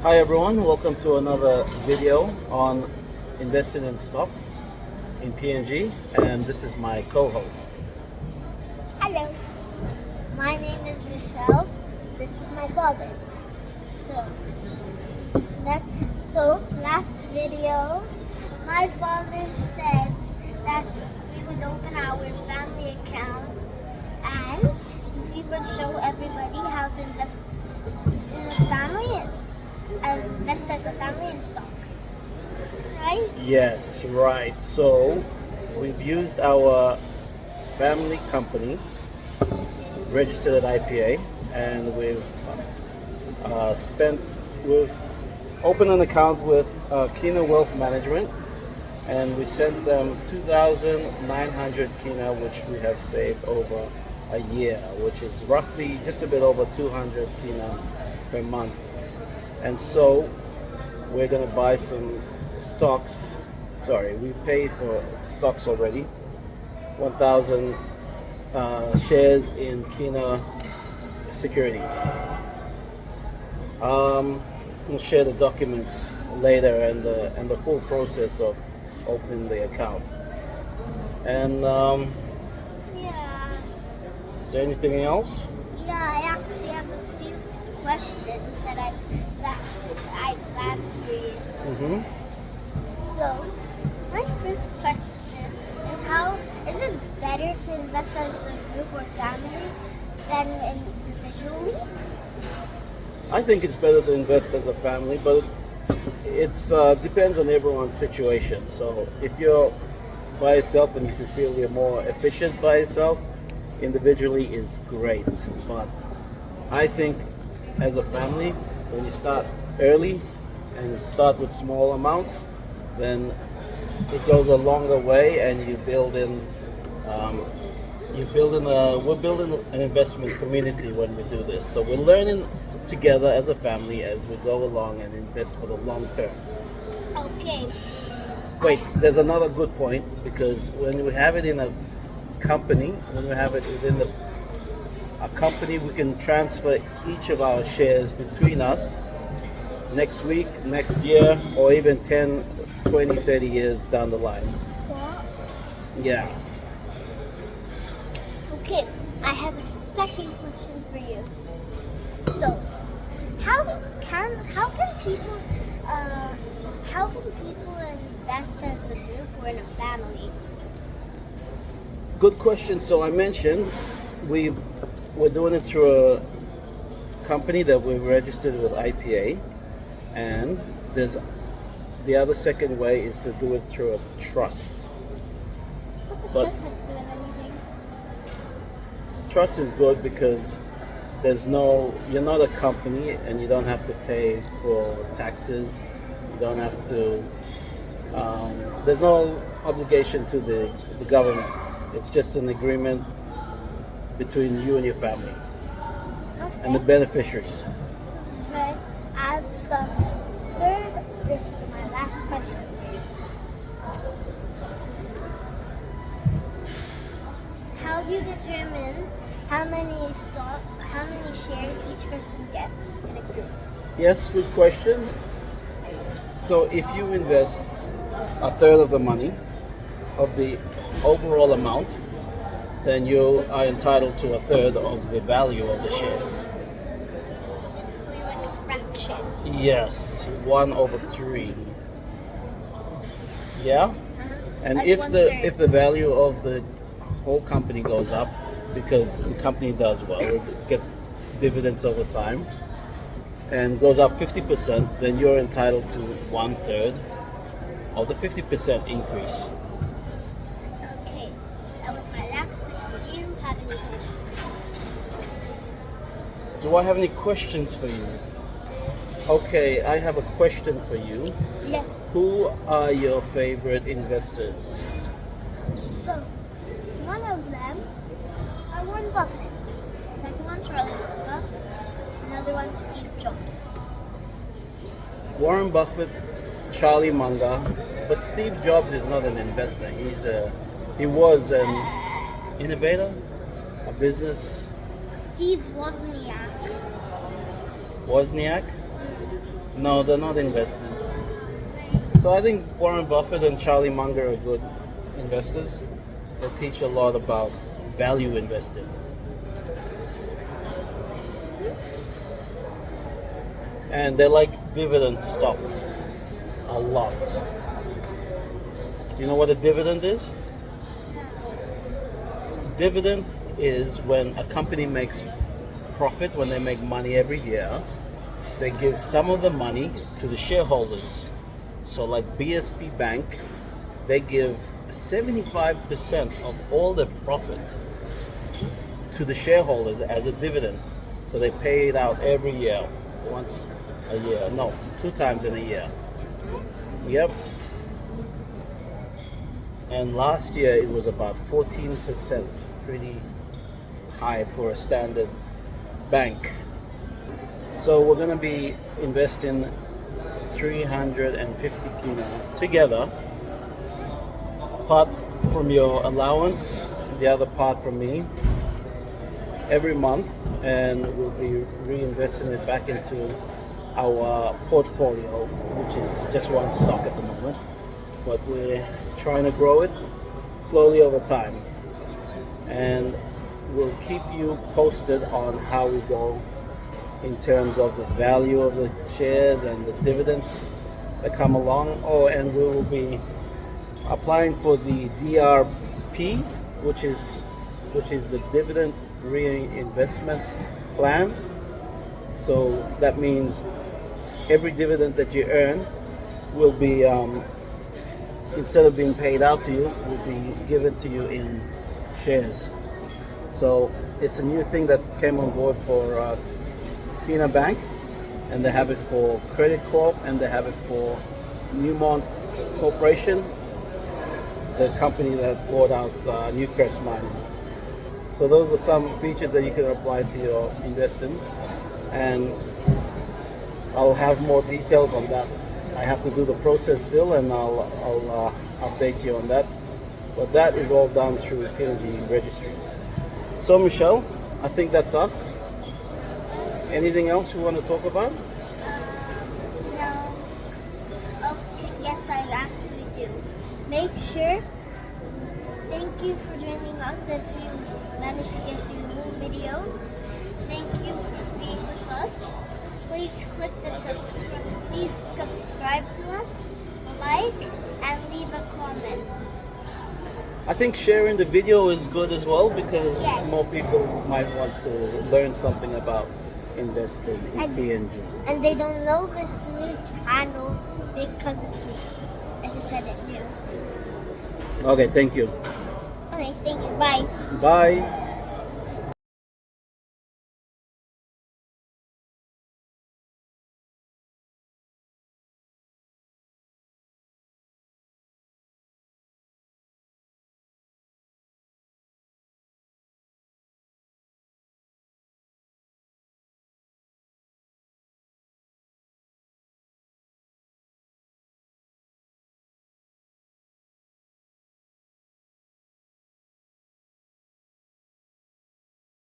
Hi everyone, welcome to another video on investing in stocks in PNG, and this is my co-host. Hello, my name is Michelle. This is my father. So, that last video, my father said that we would open our family accounts and we would show everybody how to invest in a family and invest as a family in stocks. Right? Yes, right. So we've used our family company registered at IPA, and we've opened an account with Kina Wealth Management, and we sent them 2,900 Kina, which we have saved over a year, which is roughly just a bit over 200 Kina per month. And so we're going to buy some stocks. Sorry, we paid for stocks already. 1,000 shares in Kina Securities. We'll share the documents later and the full process of opening the account. And Yeah. is there anything else? Yeah, I actually have a few questions that I planned for you. Mm-hmm. So, my first question is how is it better to invest as a group or family than individually? I think it's better to invest as a family, but it's depends on everyone's situation. So if you're by yourself and if you feel you're more efficient by yourself, individually is great. But I think as a family, when you start early and start with small amounts, then it goes a longer way, and um, we're building an investment community when we do this. So we're learning together as a family as we go along and invest for the long term. Okay. Wait, there's another good point, because when we have it in a company, when we have it within a company, we can transfer each of our shares between us next week, next year, or even 10, 20, 30 years down the line. Well, Yeah. okay. I have a second question for you. So, how can people invest as a group or in a family? Good question. So I mentioned we're doing it through a company that we've registered with IPA, and there's the other second way is to do it through a trust. What does But trust have to do with anything? trust is good because you're not a company, and you don't have to pay for taxes. You don't have to. There's no obligation to the government. It's just an agreement between you and your family and the Okay. beneficiaries. Right. I've third. This is my last question. How do you determine how many shares each person gets in a group? Yes, good question. So if you invest a third of the money of the overall amount, then you are entitled to a third of the value of the shares. Basically, like a fraction. Yes, 1/3. Yeah, and Like if one the third. if the value of the whole company goes up because the company does well, it gets dividends over time and goes up 50%, then you're entitled to 1/3 of the 50% increase. Okay, that was my last question. Do you have any questions? Do I have any questions for you? Okay, I have a question for you. Yes. Who are your favorite investors? So, one of them are Warren Buffett. Second one, Charlie Munger. Another one, Steve Jobs. Warren Buffett, Charlie Munger, but Steve Jobs is not an investor. He was an innovator, a business Steve Wozniak. Wozniak. No, they're not investors. So I think Warren Buffett and Charlie Munger are good investors. They teach a lot about value investing. And they like dividend stocks a lot. Do you know what a dividend is? Dividend is when a company makes profit, when they make money every year, they give some of the money to the shareholders. So like BSP Bank, they give 75% of all their profit to the shareholders as a dividend. So they pay it out every year, once a year. No, 2 times in a year. Yep. And last year it was about 14%, pretty high for a standard bank. So we're going to be investing 350 Kina together, part from your allowance, the other part from me, every month, and we'll be reinvesting it back into our portfolio, which is just one stock at the moment, but we're trying to grow it slowly over time, and we'll keep you posted on how we go in terms of the value of the shares and the dividends that come along. Oh, and we will be applying for the DRP, which is the dividend reinvestment plan. So that means every dividend that you earn will be, instead of being paid out to you, will be given to you in shares. So it's a new thing that came on board for Kina Bank, and they have it for Credit Corp, and they have it for Newmont Corporation, the company that bought out Newcrest Mining. So those are some features that you can apply to your investing, and I'll have more details on that. I have to do the process still, and I'll update you on that. But that is all done through PNG registries. So Michelle, I think that's us. Anything else you want to talk about? No. Okay, yes, I actually do. Make sure. Thank you for joining us. If you managed to get through the whole video, thank you for being with us. Please click the subscribe. Please subscribe to us, like, and leave a comment. I think sharing the video is good as well, because Yes. more people might want to learn something about investing in PNG. And they don't know this new channel because it's new. I just said it new. Okay, thank you. Okay, thank you. Bye. Bye.